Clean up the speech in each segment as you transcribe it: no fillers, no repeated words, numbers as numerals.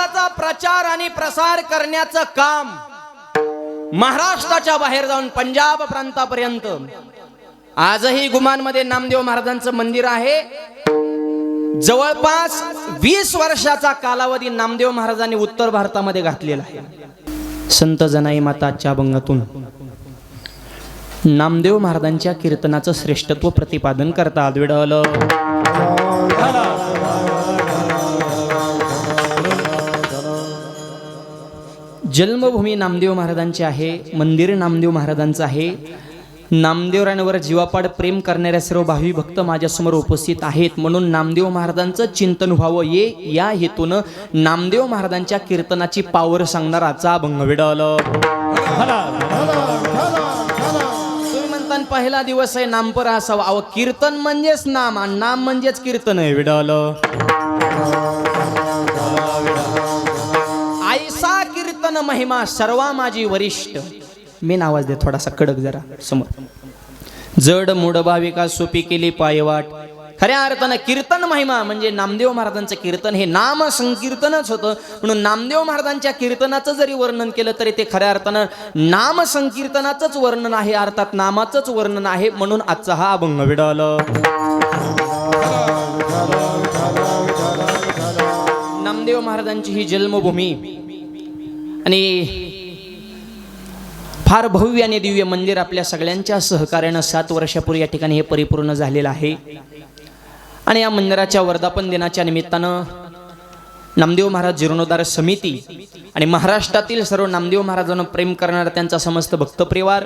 महाराष्ट्राचा प्रचार आणि प्रसार करण्याचं काम महाराष्ट्राच्या बाहेर जाऊन पंजाब प्रांतापर्यंत आजही गुमानमध्ये नामदेव महाराजांचं मंदिर आहे. जवळपास 20 वर्षाचा कालावधी नामदेव महाराजांनी उत्तर भारतामध्ये घातलेला आहे. संत जनाई माताच्या अभंगातून नामदेव महाराजांच्या कीर्तनाचं श्रेष्ठत्व प्रतिपादन करतात. विडल जन्मभूमी नामदेव महाराजांची आहे, मंदिर नामदेव महाराजांचं आहे. नामदेवरांवर जीवापाड प्रेम करणाऱ्या सर्व भावी भक्त माझ्यासमोर उपस्थित आहेत, म्हणून नामदेव महाराजांचं चिंतन व्हावं या हेतूनं नामदेव महाराजांच्या कीर्तनाची पावर सांगणारा आजचा अभंग. विडल तुम्ही म्हणता पहिला दिवस आहे नामपर असावा. अहो, कीर्तन म्हणजेच नाम आणि नाम म्हणजेच कीर्तन आहे. विडल ऐसा कीर्तन महिमा सर्वा माझी वरिष्ठ. मेन आवाज दे थोडासा कडक जरा समोर. जड मूड भाविका सोपी केली पायवाट. खऱ्या अर्थानं कीर्तन महिमा म्हणजे नामदेव महाराजांचं कीर्तन हे नाम संकीर्तनच होतं, म्हणून नामदेव महाराजांच्या कीर्तनाचं जरी वर्णन केलं तरी ते खऱ्या अर्थानं नाम संकीर्तनाचंच वर्णन आहे, अर्थात नामाचंच वर्णन आहे. म्हणून आजचा हा अभंग. विडल नामदेव महाराजांची ही जन्मभूमी आणि फार भव्य आणि दिव्य मंदिर आपल्या सगळ्यांच्या सहकार्यानं 7 वर्षापूर्वी या ठिकाणी हे परिपूर्ण झालेलं आहे. आणि या मंदिराच्या वर्धापन दिनाच्या निमित्तानं नामदेव महाराज जीर्णोद्धार समिती आणि महाराष्ट्रातील सर्व नामदेव महाराजांना प्रेम करणारा त्यांचा समस्त भक्तपरिवार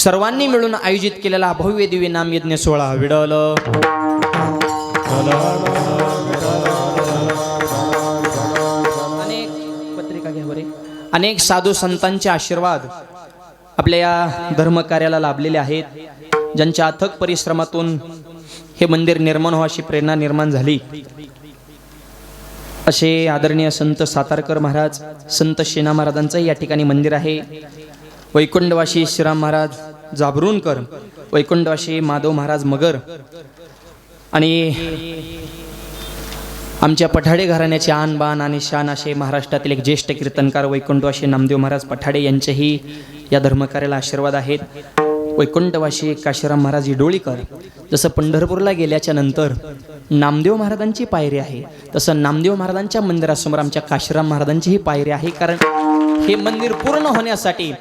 सर्वांनी मिळून आयोजित केलेला भव्य दिव्य नामयज्ञ सोहळा. विडल अनेक साधू संतांचे आशीर्वाद आपल्या या धर्मकार्याला लाभलेले आहेत, ज्यांच्या अथक परिश्रमातून हे मंदिर निर्माण व्हावी प्रेरणा निर्माण झाली. असे आदरणीय संत सातारकर महाराज, संत शेना महाराजांचं या ठिकाणी मंदिर आहे. वैकुंठवासी श्रीराम महाराज जाबरूनकर, वैकुंठवासी माधव महाराज मगर आणि आमच्या पठाडे घराण्याचे आन बान आणि शान असे महाराष्ट्रातील एक ज्येष्ठ कीर्तनकार वैकुंठवासी नामदेव महाराज पठाडे यांचेही या धर्मकार्याला आशीर्वाद आहेत. वैकुंठवासी काशीराम महाराज इडोळीकर, जसं पंढरपूरला गेल्याच्या नंतर नामदेव महाराजांची पायरी आहे, तसं नामदेव महाराजांच्या मंदिरासमोर आमच्या काशीराम महाराजांचीही पायरी आहे. कारण हे मंदिर पूर्ण होण्यासाठी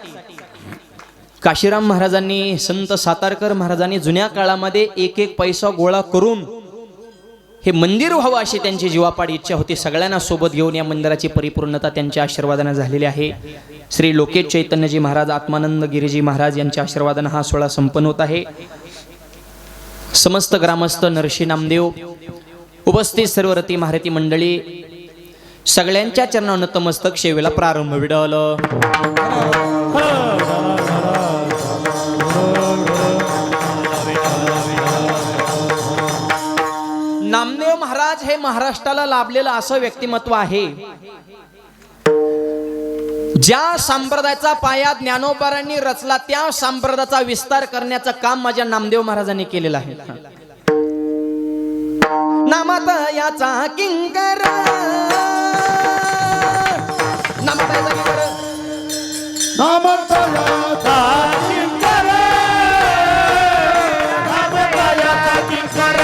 काशीराम महाराजांनी, संत सातारकर महाराजांनी जुन्या काळामध्ये एक एक पैसा गोळा करून हे मंदिर व्हावं अशी त्यांची जीवापाड इच्छा होती. सगळ्यांना सोबत घेऊन या मंदिराची परिपूर्णता त्यांच्या आशीर्वादाने झालेली आहे. श्री लोकेश चैतन्यजी महाराज, आत्मानंद गिरीजी महाराज यांच्या आशीर्वादाने हा सोहळा संपन्न होत आहे. समस्त ग्रामस्थ, नरशी नामदेव, उपस्थित सर्व रती महारथी मंडळी सगळ्यांच्या चरणावर नतमस्तक सेवेला प्रारंभ. विडल नामदेव महाराज हे महाराष्ट्राला लाभलेलं असं व्यक्तिमत्व आहे, ज्या संप्रदायाचा पाया ज्ञानोबारांनी रचला त्या संप्रदायाचा विस्तार करण्याचं काम माझ्या नामदेव महाराजांनी केलेलं आहे. नामात याचा किंकर, नामात याचा किंकर, नामात याचा किंकर, नामात याचा किंकर,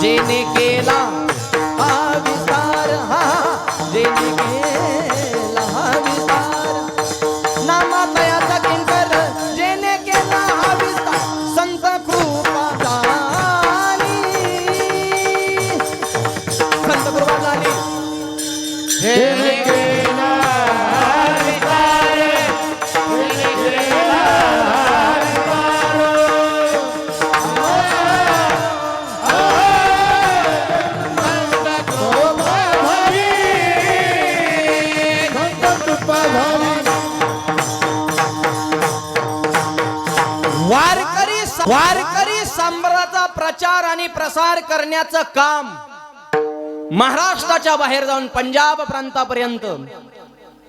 जेने केला हा विस्तार, हा जेने केला हा विस्तार, नामातयाचा किंकर, जेने केला हा विस्तार, संत कृपा झाली, संत कृपा झाली, जेने केला हा विस्तार, जेने केला हा विस्तार, वारकरी संप्रदायाचा प्रचार आणि प्रसार करण्याचं काम महाराष्ट्राच्या बाहेर जाऊन पंजाब प्रांतापर्यंत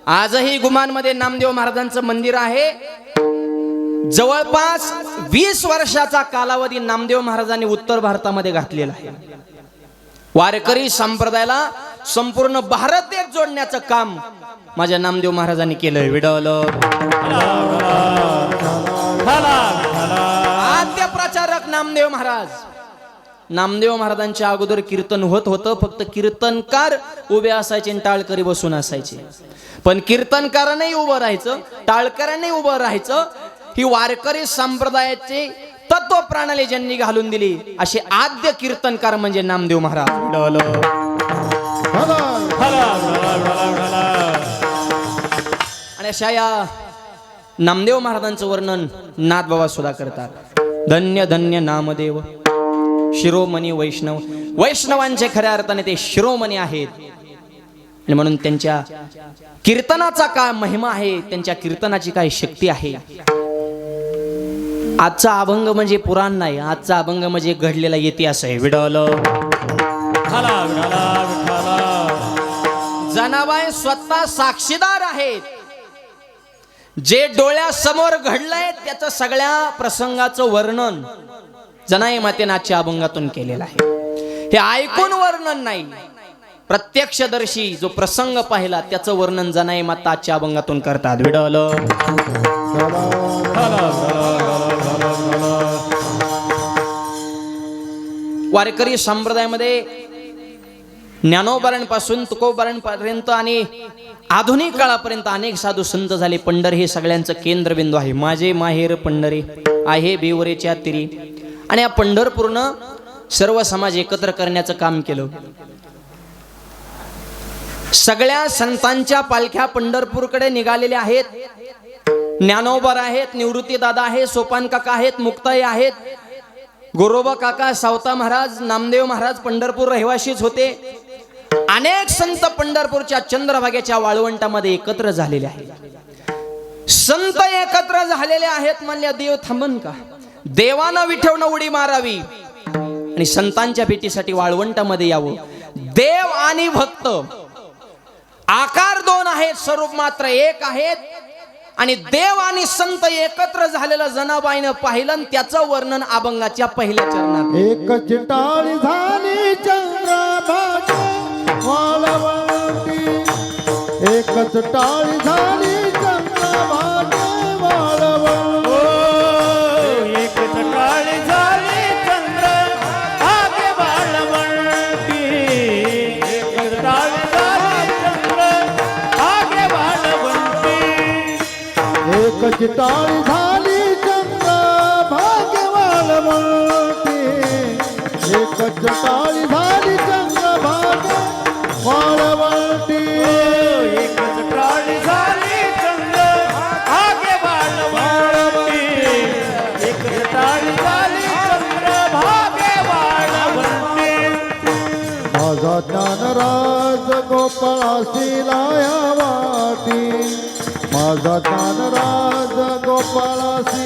आजही गुमानमध्ये नामदेव महाराजांचं मंदिर आहे. जवळपास 20 वर्षाचा कालावधी नामदेव महाराजांनी उत्तर भारतामध्ये घातलेला आहे. वारकरी संप्रदायाला संपूर्ण भारत एक जोडण्याचं काम माझ्या नामदेव महाराजांनी केलंय. विडवल आद्य प्रचारक नामदेव महाराज. नामदेव महाराजांच्या अगोदर कीर्तन होत होतं, फक्त कीर्तनकार उभे असायचे आणि टाळकरी बसून असायचे. पण कीर्तनकारांनाही उभं राहायचं, टाळकऱ्यांनाही उभं राहायचं. ही वारकरी संप्रदायाचे तत्व प्रणाली ज्यांनी घालून दिली असे आद्य कीर्तनकार म्हणजे नामदेव महाराज. आणि अशा या नामदेव महाराजांचं वर्णन नाथबाबा सुद्धा करतात. धन्य धन्य नामदेव शिरोमणी वैष्णव. वैष्णवांचे खऱ्या अर्थाने ते शिरोमणी आहेत. आणि म्हणून त्यांच्या कीर्तनाचा काय महिमा आहे, त्यांच्या कीर्तनाची काय शक्ती आहे. आजचा अभंग म्हणजे पुराण नाही, आजचा अभंग म्हणजे घडलेला इतिहास आहे. विडवल जनाबाई स्वतः साक्षीदार आहेत. जे डोळ्यासमोर घडलंय त्याचं सगळ्या प्रसंगाचं वर्णन जनाई मातेने आजच्या अभंगातून केलेलं आहे. हे ऐकून वर्णन नाही, प्रत्यक्षदर्शी जो प्रसंग पाहिला त्याचं वर्णन जनाई माता आजच्या अभंगातून करतात. विडवल वारकरी संप्रदायामध्ये ज्ञानोबारांपासून तुकोबारांपर्यंत आणि आधुनिक काळापर्यंत अनेक साधू संत झाले. पंढर हे सगळ्यांचं केंद्रबिंदू आहे. माझे माहेर पंढरी आहे बेवरेच्या तिरी. आणि या पंढरपूरनं सर्व समाज एकत्र करण्याचं काम केलं. सगळ्या संतांच्या पालख्या पंढरपूरकडे निघालेल्या आहेत. ज्ञानोबा आहेत, निवृत्ती दादा आहे, सोपान काका आहेत, मुक्ताई आहेत, गोरोबा काका, सावता महाराज, नामदेव महाराज पंढरपूर रहिवाशीच होते. अनेक संत पंढरपूरच्या चंद्रभागेच्या वाळवंटामध्ये एकत्र झालेले आहेत. संत एकत्र झालेले आहेत म्हणल्या देव थांबन का? देवानं विठवणं उडी मारावी आणि संतांच्या भेटीसाठी वाळवंटामध्ये यावं. देव आणि भक्त आकार दोन आहेत, स्वरूप मात्र एक आहेत. आणि देव आणि संत एकत्र झालेलं जनाबाईनं पाहिलं, त्याचं वर्णन अभंगाच्या पहिल्या चरणात. एक चिटाळी झाली चंद्रभागे वाळवंटी, एक चिटाळी झाली चंद्रभागे वाळवंटी, एक चिटाळी झाली चंद्रभागे वाळवंटी, एक चिटाळी झाली चंद्रभागे वाळवंटी, एक चिटाळी झाली चंद्रभागे वाळवंटी, एक चिटाळी झाली चंद्रभागे वाळवंटी, एक चिटाळी झाली चंद्रभागे वाळवंटी, एक चिटाळी झाली चंद्रभागे वाळवंटी. माझा ज्ञानराज गोपाळासी लाया वाटी, माझा ज्ञानराज गोपाळासी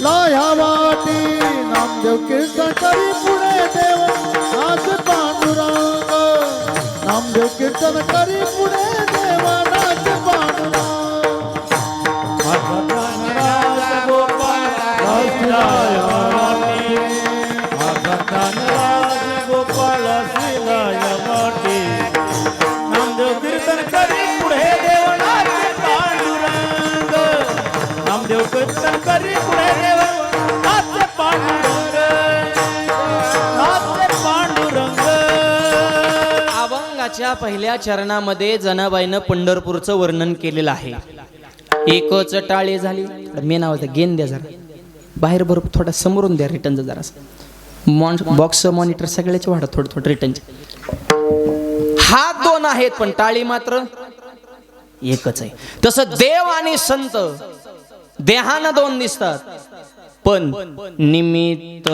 लाया वाटी. नामदेव कीर्तन करी पुढे देव नाथ पांडुरंग, नामदेव कीर्तन करी पुढे देव नाथ पांडुरंग. माझा ज्ञानराज गोपाळासी लाया वाटी, माझा ज्ञानराज गोपाळासी लाया वाटी. नामदेव कीर्तन करी पुढे देव नाथ पांडुरंग, नामदेव कीर्तन करी पुढे देव नाथ पांडुरंग, नाथ पांडुरंग. अभंगाच्या पहिल्या चरणामध्ये जनाबाईनं पंढरपूरचं वर्णन केलेलं आहे. एकच टाळे झाली. मेन आवाज गेन द्या जरा बाहेर, बरोबर थोडा समोरून द्या रिटर्नचं जरा. बॉक्स मॉनिटर सगळ्याचे वाढा थोडं थोडं रिटर्नचे. हात दोन आहेत पण टाळी मात्र एकच आहे. तसं देव आणि संत देहानं दोन दिसतात पण निमित्त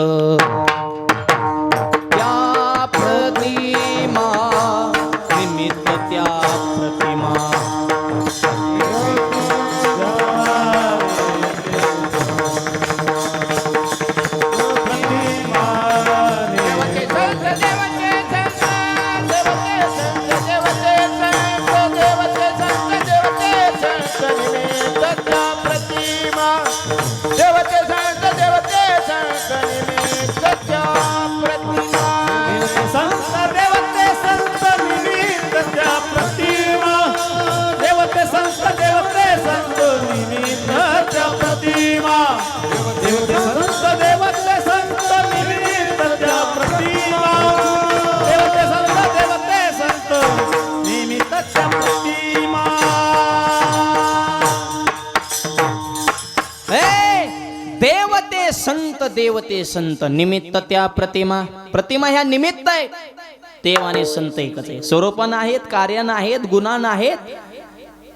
त्या प्रतिमा, निमित्त त्या प्रतिमा. देवते संत देवते संत निमित्त देव ते संत निमित्त त्या प्रतिमा प्रतिमा ह्या निमित्त आहे देव आणि संत एकच आहे स्वरूपन आहेत कार्यान आहेत गुणान आहेत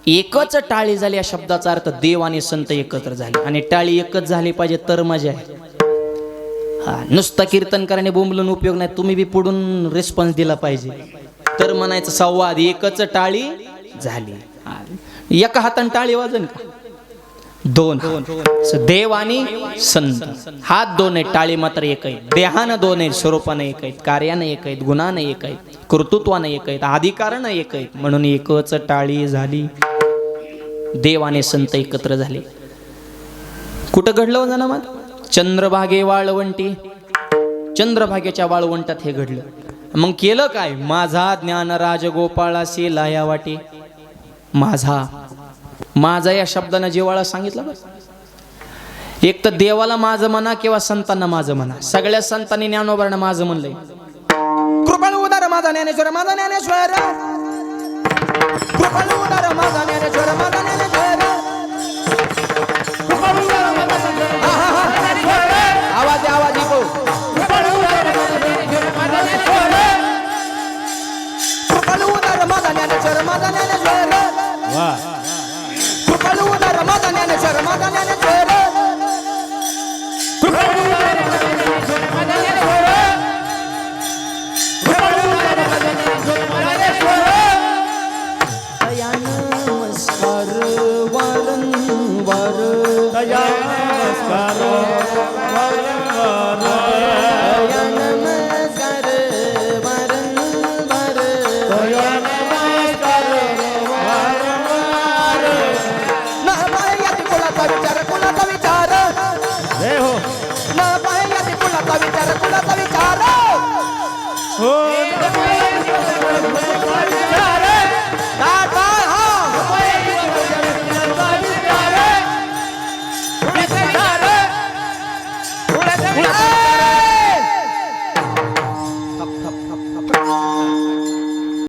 एकच टाळी झाली या शब्दाचा अर्थ देव आणि संत एकत्र झाले आणि टाळी एकच झाली पाहिजे तर मजा आहे हा नुसतं कीर्तन करणे बोंबलून उपयोग नाही तुम्ही बी पुढून रिस्पॉन्स दिला पाहिजे तर म्हणायचं संवाद एकच टाळी झाली एका हाताने टाळी वाजन का दोन देव आणि संत हात दोन आहेत टाळी मात्र एक आहे देहानं दोन आहेत स्वरूपानं एक आहेत कार्यानं एक आहेत गुणानं एक आहेत कर्तृत्वानं एक आहेत अधिकारानं एक आहेत म्हणून एकच टाळी झाली देव आणि संत एकत्र झाले कुठं घडलं जाणं मग चंद्रभागे वाळवंटी चंद्रभागेच्या वाळवंटात हे घडलं मग केलं काय माझा ज्ञान राजगोपाळासी लाया वाटे माझा या शब्दानं जिव्हाळा सांगितलं बरं एक तर देवाला माझं म्हणा किंवा संतांना माझं म्हणा सगळ्या संतांनी ज्ञानोबांना माझं म्हणलंय कृपाळू उदार माझा ज्ञानेश्वर कृपाळू उदार माझा ज्ञानेश्वर आवाज येतो कृपाळू उदार माझा ज्ञानेश्वर वाह कृपाळू उदार माझा ज्ञानेश्वर